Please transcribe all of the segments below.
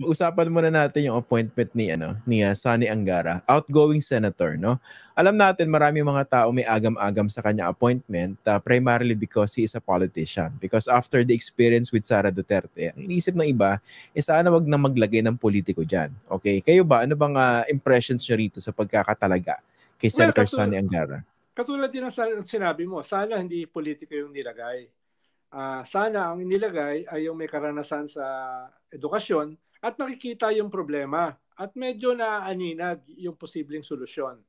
usapan muna natin yung appointment ni Sonny Angara, outgoing senator, no? Alam natin marami mga tao may agam-agam sa kanya appointment, primarily because he is a politician. Because after the experience with Sara Duterte, ang iniisip ng iba, sana wag na maglagay ng politiko diyan. Okay? Kayo ba ano bang impressions niyo rito sa pagkakatalaga kay Senator Sonny Angara? Katulad din ng sinabi mo, sana hindi politiko yung nilagay. Sana ang inilagay ay yung may karanasan sa edukasyon at nakikita yung problema at medyo naaaninag yung posibleng solusyon.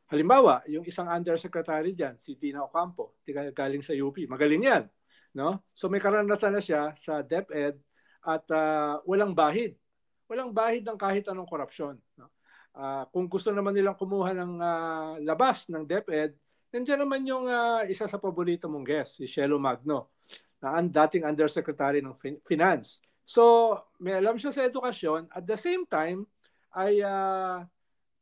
Halimbawa, yung isang undersecretary dyan, si Tina Ocampo, galing sa UP. Magaling yan. No? So may karanasan na siya sa DepEd at walang bahid. Walang bahid ng kahit anong korupsyon. No? Kung gusto naman nilang kumuha ng labas ng DepEd, nandiyan naman yung isa sa paborito mong guest, si Shelo Magno, na dating undersecretary ng Finance. So, may alam siya sa edukasyon. At the same time, ay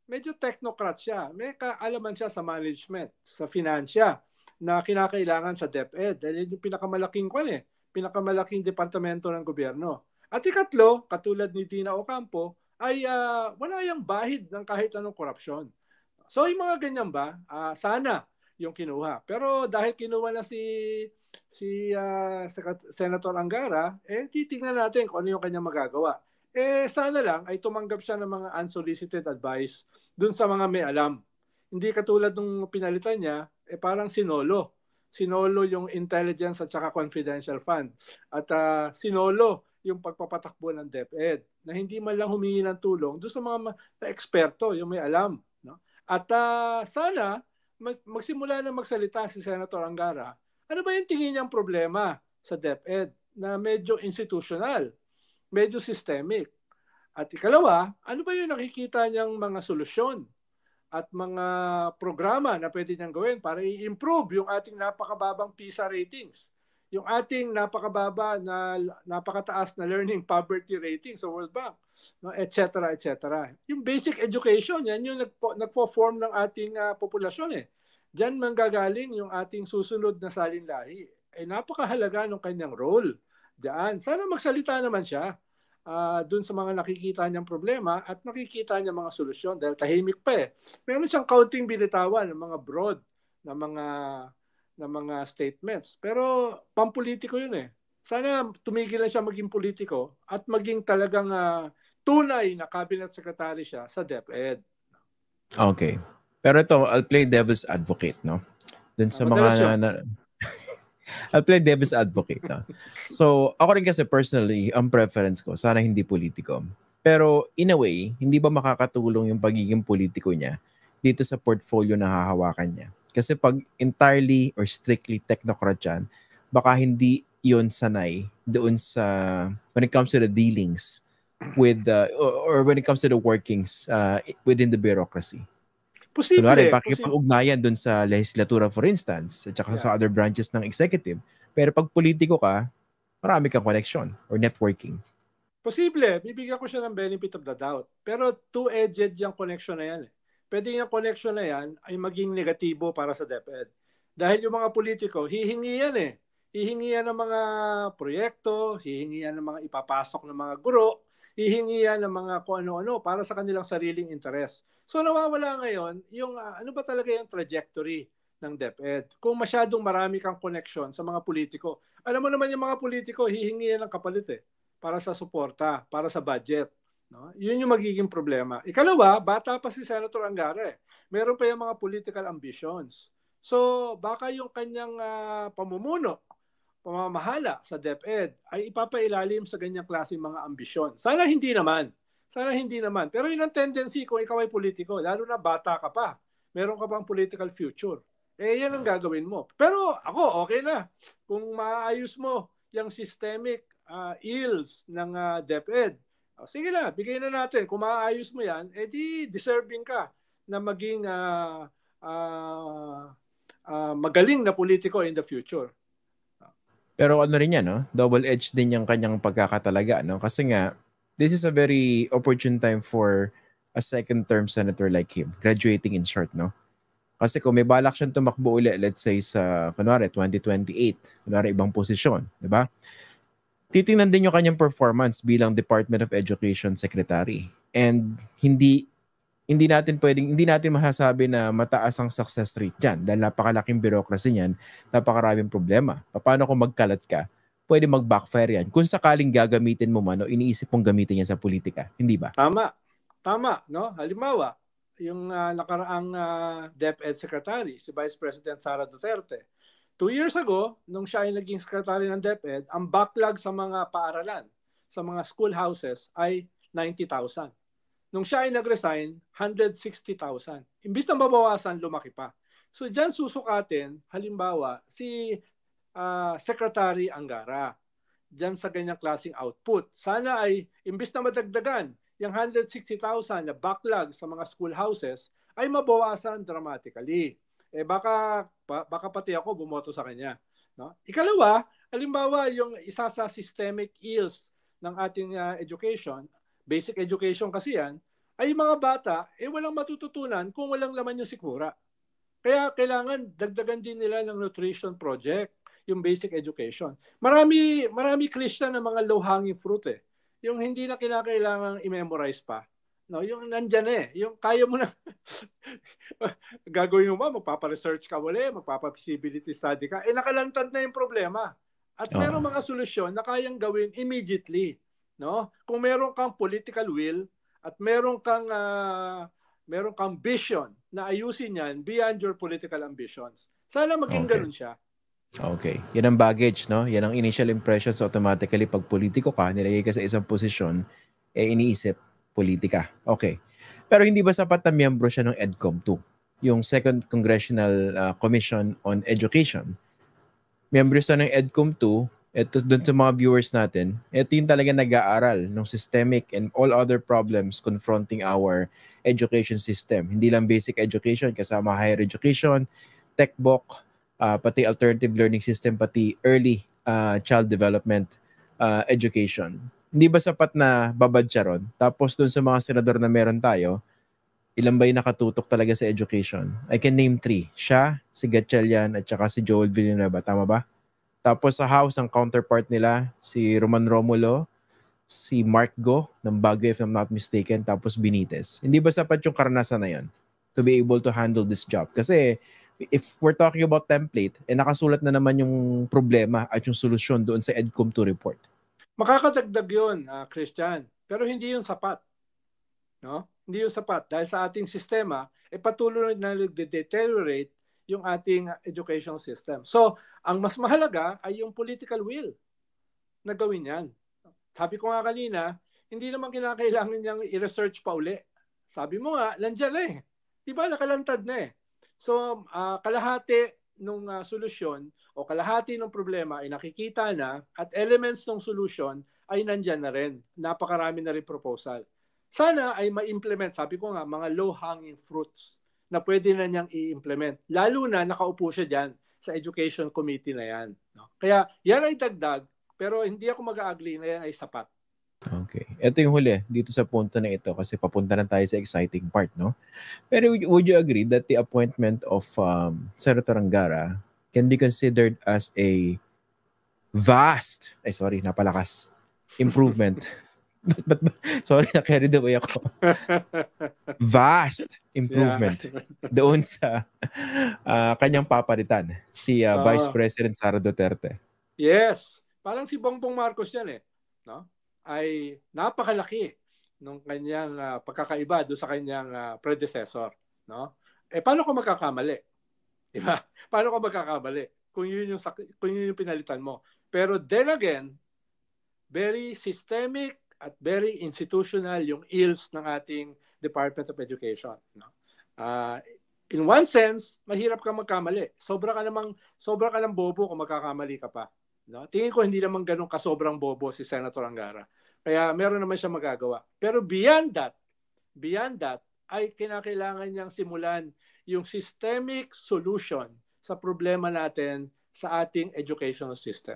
medyo technocrat siya. May kaalaman siya sa management, sa finansya, na kinakailangan sa DepEd. Dahil yung pinakamalaking departamento ng gobyerno. At ikatlo, katulad ni Tina Ocampo, ay wala yung bahid ng kahit anong korupsyon. So, yung mga ganyan ba, sana yung kinuha. Pero dahil kinuha na si Senator Angara, titingnan natin kung ano yung kanyang magagawa. Sana lang ay tumanggap siya ng mga unsolicited advice dun sa mga may alam. Hindi katulad nung pinalitan niya, parang sinolo. Sinolo yung intelligence at saka confidential fund. At sinolo yung pagpapatakbo ng DepEd na hindi man lang humingi ng tulong doon sa mga eksperto, yung may alam. No? At sana magsimula na magsalita si Senator Angara. Ano ba yung tingin niyang problema sa DepEd na medyo institutional, medyo systemic? At ikalawa, ano ba yung nakikita niyang mga solusyon at mga programa na pwede niyang gawin para i-improve yung ating napakababang PISA ratings, yung ating napakababa na napakataas na learning poverty rating sa World Bank, no, etc. etc. Yung basic education, yan yung nagpo-form ng ating populasyon eh. Diyan manggagaling yung ating susunod na salinlahi. Napakahalaga ng kanyang role diyan. Sana magsalita naman siya dun sa mga nakikita niyang problema at nakikita niya mga solusyon dahil tahimik pa eh. Meron siyang kaunting binitawan ng mga broad na mga statements. Pero pampolitiko yun eh. Sana tumigil na siya maging politiko at maging talagang tunay na cabinet secretary siya sa DepEd. Okay. Pero ito, I'll play devil's advocate, no? Dun sa mga... I'll play devil's advocate, no? So, ako rin kasi personally, ang preference ko, sana hindi politiko. Pero in a way, hindi ba makakatulong yung pagiging politiko niya dito sa portfolio na hahawakan niya? Kasi pag entirely or strictly technocrat yan, baka hindi yun sanay doon sa, when it comes to the dealings with, or when it comes to the workings within the bureaucracy. Posible. Kunwari, pakipag-ugnayan doon sa legislatura for instance, at saka sa other branches ng executive. Pero pag politiko ka, marami kang connection or networking. Posible. Bibigyan ko siya ng benefit of the doubt. Pero two-edged yung connection na yan eh. Pwede yung connection na yan ay maging negatibo para sa DepEd. Dahil yung mga politiko, hihingi yan eh. Hihingi yan ng mga proyekto, hihingi yan ng mga ipapasok ng mga guro, hihingi yan ng mga kung ano-ano para sa kanilang sariling interes. So nawawala ngayon yung ano ba talaga yung trajectory ng DepEd. Kung masyadong marami kang connection sa mga politiko. Alam mo naman yung mga politiko, hihingi yan ng kapalit eh. Para sa suporta, para sa budget. No? Yun yung magiging problema. Ikalawa, bata pa si Senator Angara eh. Meron pa yung mga political ambitions. So baka yung kanyang pamamahala sa DepEd ay ipapailalim sa ganyang klaseng mga ambisyon. Sana hindi naman. Pero yun ang tendency kung ikaw ay politiko, lalo na bata ka pa. Meron ka bang political future? Yan ang gagawin mo. Pero ako, okay na. Kung maayos mo yung systemic ills ng DepEd, sige na, bigay na natin. Kung maayos mo yan, di deserving ka na maging magaling na politiko in the future. Pero ano rin yan, no? Double-edged din yung kanyang pagkakatalaga, no? Kasi nga, this is a very opportune time for a second-term senator like him, graduating in short, no? Kasi kung may balak siyang tumakbo ulit, let's say sa, kunwari, 2028, kunwari ibang posisyon, di ba? titingnan din yung kanyang performance bilang Department of Education Secretary. And hindi natin masasabi na mataas ang success rate diyan dahil napakalaking bureaucracy niyan, napakaraming problema. Paano kung magkalat ka? Pwede mag-backfire yan. Kung sakaling gagamitin mo man o iniisip mong gamitin yan sa politika, hindi ba? Tama, no? Halimbawa, yung nakaraang DepEd Secretary, si Vice President Sara Duterte. 2 years ago, nung siya ay naging secretary ng DepEd, ang backlog sa mga paaralan, sa mga schoolhouses ay 90,000. Nung siya ay nag-resign, 160,000. Imbis na mabawasan, lumaki pa. So dyan susukatin, halimbawa, si Secretary Angara, dyan sa ganyang klaseng output. Sana ay, imbis na madagdagan, yung 160,000 na backlog sa mga schoolhouses ay mabawasan dramatically. Baka pati ako bumoto sa kanya. No? Ikalawa, halimbawa yung isa sa systemic ills ng ating education, basic education kasi yan, ay mga bata, walang matututunan kung walang laman yung sikmura. Kaya kailangan dagdagan din nila ng nutrition project, yung basic education. Marami Christian na mga low-hanging fruit Yung hindi na kinakailangang i-memorize pa. No, yung nandyan yung kaya mo na gagawin mo ba, magpapa-research ka uli, magpapa-feasibility study ka, nakalantad na yung problema. At merong mga solusyon na kayang gawin immediately. No? Kung meron kang political will at meron kang vision na ayusin yan beyond your political ambitions. Sana maging ganun siya. Okay. Yan ang baggage, no? Yan ang initial impressions automatically pag politiko ka, nilagay ka sa isang posisyon, iniisip politika. Okay. Pero hindi ba sapat na miyembro siya ng EDCOM 2? Yung Second Congressional Commission on Education. Miyembro siya ng EDCOM 2. Ito doon sa mga viewers natin. Ito yung talaga nag-aaral ng systemic and all other problems confronting our education system. Hindi lang basic education, kasama higher education, TechBook, pati alternative learning system, pati early child development education. Hindi ba sapat na babad siya ron? Tapos dun sa mga senador na meron tayo, ilan ba yung nakatutok talaga sa education? I can name 3. Siya, si Gatchalian, at saka si Joel Villanueva. Tama ba? Tapos sa House, ang counterpart nila, si Roman Romulo, si Mark Go, ng Baguio if I'm not mistaken, tapos Benitez. Hindi ba sapat yung karanasan na yun to be able to handle this job? Kasi if we're talking about template, nakasulat na naman yung problema at yung solusyon doon sa EDCOM 2 report. Makakadagdag yun, Christian. Pero hindi yun sapat. No? Hindi yun sapat. Dahil sa ating sistema, patuloy na nag-deteriorate yung ating educational system. So, ang mas mahalaga ay yung political will na gawin yan. Sabi ko nga kanina, hindi naman kinakailangan niyang i-research pa uli. Sabi mo nga, nandiyan Diba, nakalantad na So, kalahati nung solusyon o kalahati ng problema ay nakikita na at elements ng solution ay nandyan na rin. Napakarami na rin proposal. Sana ay ma-implement, sabi ko nga, mga low-hanging fruits na pwede na niyang i-implement. Lalo na nakaupo siya dyan sa Education Committee na yan. No? Kaya yan ay dagdag, pero hindi ako mag-a-agree na yan ay sapat. Okay. Ito yung huli dito sa punto na ito kasi papunta na tayo sa exciting part, no? Pero would you agree that the appointment of Senator Angara can be considered as a vast, napalakas, improvement. but sorry, na-carried away ako. Vast improvement doon sa kanyang papalitan, si Vice President Sara Duterte. Yes. Parang si Bongbong Marcos yan no? Ay napakalaki nung kanyang pagkakaiba doon sa kanyang predecessor, no? Paano ko magkakamali? Diba? Paano ko magkakamali kung yun yung pinalitan mo? Pero then again, very systemic at very institutional yung ills ng ating Department of Education, no? In one sense, mahirap kang magkamali. Sobra ka ng bobo kung magkakamali ka pa. No? Tingin ko hindi naman ganun kasobrang bobo si Senator Angara. Kaya meron naman siya magagawa. Pero beyond that, ay kinakailangan niyang simulan yung systemic solution sa problema natin sa ating educational system.